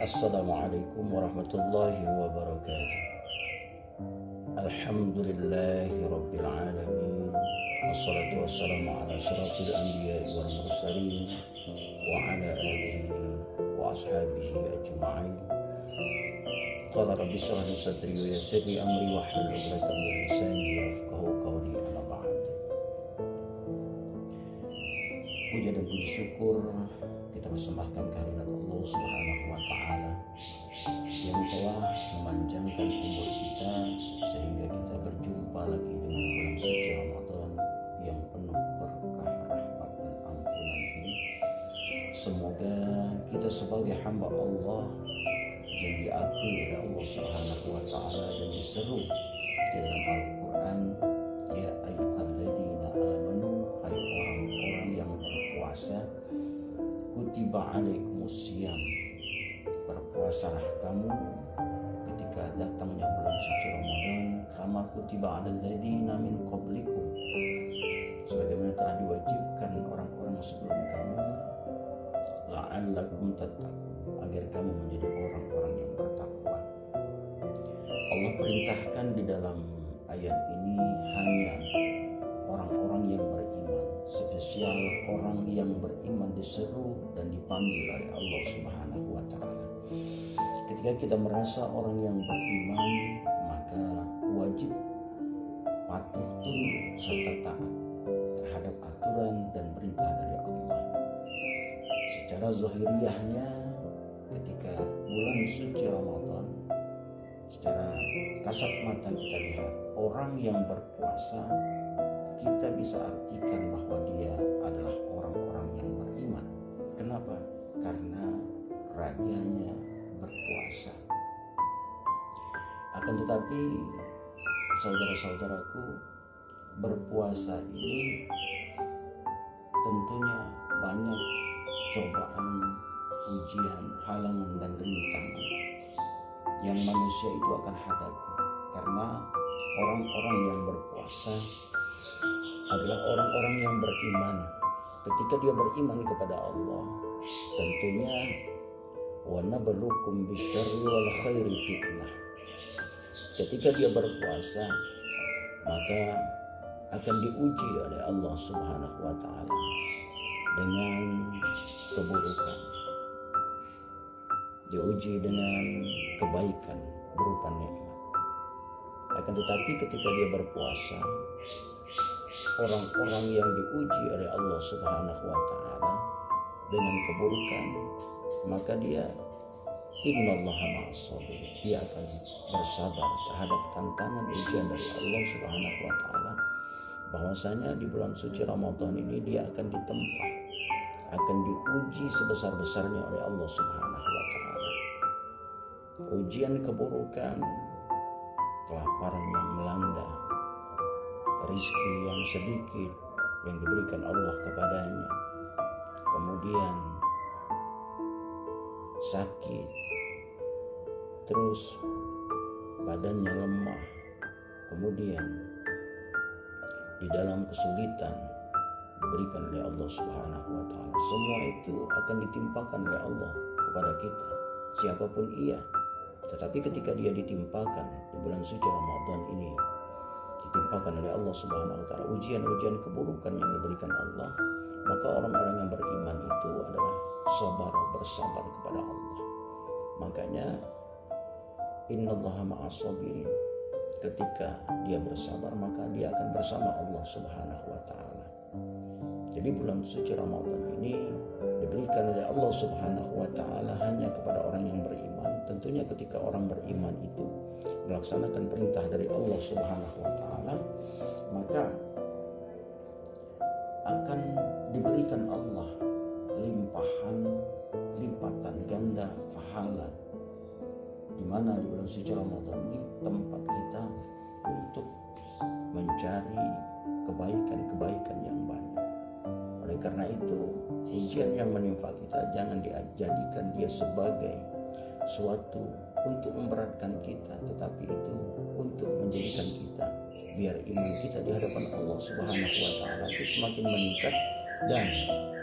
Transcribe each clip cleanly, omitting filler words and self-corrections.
Assalamualaikum warahmatullahi wabarakatuh. Alhamdulillahi rabbil alamin. Wassalatu wassalamu ala asyrafil anbiya'i wal mursalin wa ala alihi wa ashabihi ajma'in. Qala rabbi shrah li sadri wa yassir li amri wahlul 'uqdatam min lisani yafqahu qawli. Amma ba'd. Puja dan puji syukur kita persembahkan kehadirat Allah Subhanahu wa taala yang telah memanjangkan umur kita sehingga kita berjumpa lagi dengan bulan suci Ramadan yang penuh berkah, rahmat dan ampunan ini. Semoga kita sebagai hamba Allah yang diakui oleh Allah Subhanahu wa taala dan diseru di dalam Al-Qur'an, ya ayyuhalladzina amanu, hai orang-orang yang berpuasa, kutiba alaikumusiyam, berpuasalah kamu ketika datangnya bulan suci Ramadan, kama kutiba alal ladzina min qablikum, sebagaimana telah diwajibkan orang-orang sebelum kamu, la'allakum tattaqun, agar kamu menjadi orang-orang yang bertakwa. Allah perintahkan di dalam ayat ini hanya orang-orang yang beriman, spesial orang yang beriman diseru dan dipanggil oleh Allah Subhanahu wa taala. Ketika kita merasa orang yang beriman, maka wajib patuh tunduk serta taat terhadap aturan dan perintah dari Allah. Secara zahiriyahnya, ketika bulan suci Ramadan, secara kasat mata kita lihat orang yang berpuasa, kita bisa artikan bahwa dia adalah orang-orang yang beriman. Kenapa? Karena raganya berpuasa. Akan tetapi, saudara-saudaraku, berpuasa ini tentunya banyak cobaan, ujian, halangan dan rintangan yang manusia itu akan hadapi. Karena orang-orang yang berpuasa adalah orang-orang yang beriman. Ketika dia beriman kepada Allah, tentunya wa nabluukum bisyarri wal khairi fitnah. Ketika dia berpuasa, maka akan diuji oleh Allah Subhanahu wa taala dengan keburukan, diuji dengan kebaikan berupa nikmat. Akan tetapi ketika dia berpuasa, orang-orang yang diuji oleh Allah Subhanahu wa taala dengan keburukan, maka dia innallaha ma'as-sabirin, dia akan bersabar terhadap tantangan ujian dari Allah Subhanahu wa taala. Bahwasanya di bulan suci Ramadan ini dia akan ditempa, akan diuji sebesar-besarnya oleh Allah Subhanahu wa taala. Ujian keburukan, kelaparan yang melanda, rizki yang sedikit yang diberikan Allah kepadanya, kemudian sakit, terus badannya lemah, kemudian di dalam kesulitan diberikan oleh Allah Subhanahu wa taala. Semua itu akan ditimpakan oleh Allah kepada kita, siapapun ia. Tetapi ketika dia ditimpakan di bulan suci Ramadan ini, ditimpakan oleh Allah Subhanahu wa taala ujian-ujian keburukan yang diberikan Allah, maka orang-orang yang beriman itu adalah bersabar kepada Allah. Makanya innallaha ma'as-sabirin, ketika dia bersabar maka dia akan bersama Allah Subhanahu wa taala. Jadi bulan suci Ramadan ini diberikan oleh Allah Subhanahu wa taala hanya kepada orang yang beriman. Tentunya ketika orang beriman itu melaksanakan perintah dari Allah Subhanahu wa taala, maka akan diberikan Allah limpatan ganda pahala, di mana di bulan suci Ramadan ini tempat kita untuk mencari kebaikan-kebaikan yang banyak. Oleh karena itu, ujian yang menimpa kita jangan dijadikan dia sebagai suatu untuk memberatkan kita, tetapi itu untuk menjadikan kita biar iman kita di hadapan Allah Subhanahu wa taala itu semakin meningkat, dan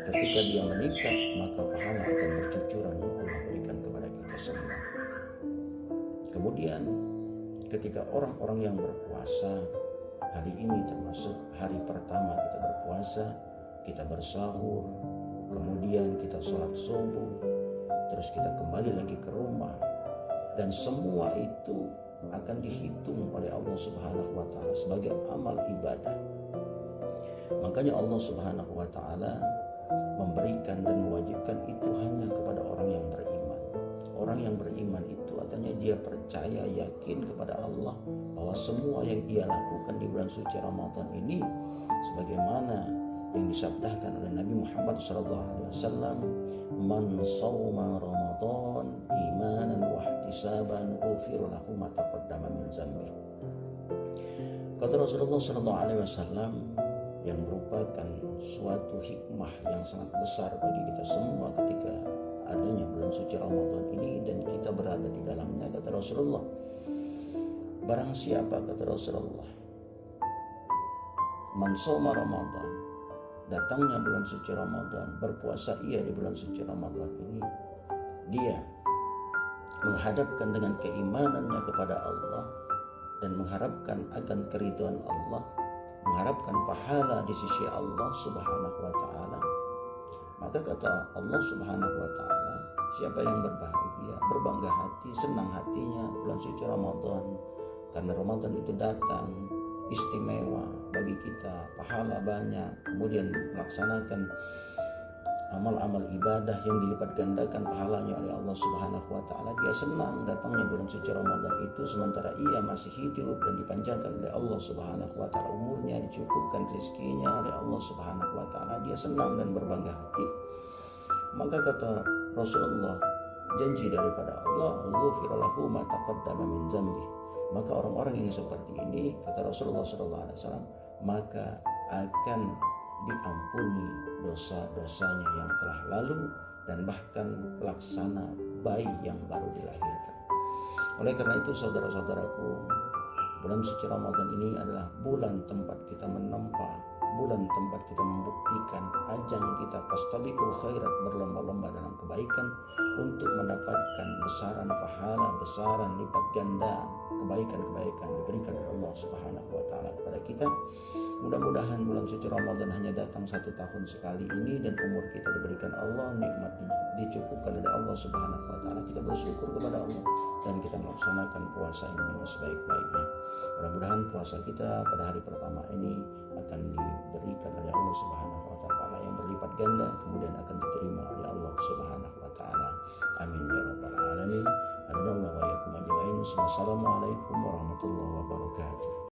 ketika dia meningkat maka pahala akan bercucuran yang Allah berikan kepada kita semua. Kemudian ketika orang-orang yang berpuasa, hari ini termasuk hari pertama kita berpuasa, kita bersahur, kemudian kita sholat subuh, terus kita kembali lagi ke rumah, dan semua itu akan dihitung oleh Allah Subhanahu wa Ta'ala sebagai amal ibadah. Makanya Allah Subhanahu wa Ta'ala memberikan dan mewajibkan itu hanya kepada orang yang beriman. Orang yang beriman itu artinya dia percaya, yakin kepada Allah bahwa semua yang ia lakukan di bulan suci Ramadan ini sebagaimana yang disabdakan oleh Nabi Muhammad SAW, man shawma Ramadan imanan wa ihtisaban ghufira lahu ma taqaddama min dzambi. Kata Rasulullah SAW, yang merupakan suatu hikmah yang sangat besar bagi kita semua ketika adanya bulan suci Ramadan ini dan kita berada di dalamnya. Kata Rasulullah, barang siapa, kata Rasulullah, man shoma Ramadan, datangnya bulan suci Ramadan, berpuasa ia di bulan suci Ramadan ini, dia menghadapkan dengan keimanannya kepada Allah dan mengharapkan akan keridhaan Allah, mengharapkan pahala di sisi Allah Subhanahu wa Ta'ala, maka kata Allah Subhanahu wa Ta'ala, siapa yang berbahagia, berbangga hati, senang hatinya bulan suci Ramadan, karena Ramadan itu datang istimewa bagi kita, pahala banyak, kemudian melaksanakan amal-amal ibadah yang dilipat gandakan pahalanya oleh Allah Subhanahu wa Ta'ala. Dia senang datangnya bulan suci Ramadan itu sementara ia masih hidup dan dipanjangkan oleh Allah Subhanahu wa Ta'ala umurnya, dicukupkan rezekinya oleh Allah Subhanahu wa Ta'ala. Dia senang dan berbangga hati. Maka kata Rasulullah, janji daripada Allah, ghufira lahu ma taqaddama min dzambi. Maka orang-orang yang seperti ini, kata Rasulullah SAW, maka akan diampuni dosa-dosanya yang telah lalu dan bahkan pelaksana bayi yang baru dilahirkan. Oleh karena itu saudara-saudaraku, bulan suci Ramadan ini adalah bulan tempat kita menempa, bulan tempat kita membuktikan, ajang kita fastabiqul khairat, berlomba-lomba dalam kebaikan untuk mendapatkan besaran pahala, besaran lipat ganda kebaikan-kebaikan diberikan oleh Allah Subhanahu wa Ta'ala kepada kita. Mudah-mudahan bulan suci Ramadan hanya datang 1 tahun sekali ini dan umur kita diberikan Allah, nikmat dicukupkan oleh Allah Subhanahu wa Ta'ala. Kita bersyukur kepada Allah dan kita melaksanakan puasa ini dengan sebaik-baiknya. Mudah-mudahan puasa kita pada hari pertama ini akan diberikan oleh Allah Subhanahu wa Ta'ala yang berlipat ganda, kemudian akan diterima oleh Allah Subhanahu wa Ta'ala. Amin ya rabbal alamin. Assalamualaikum warahmatullahi wabarakatuh.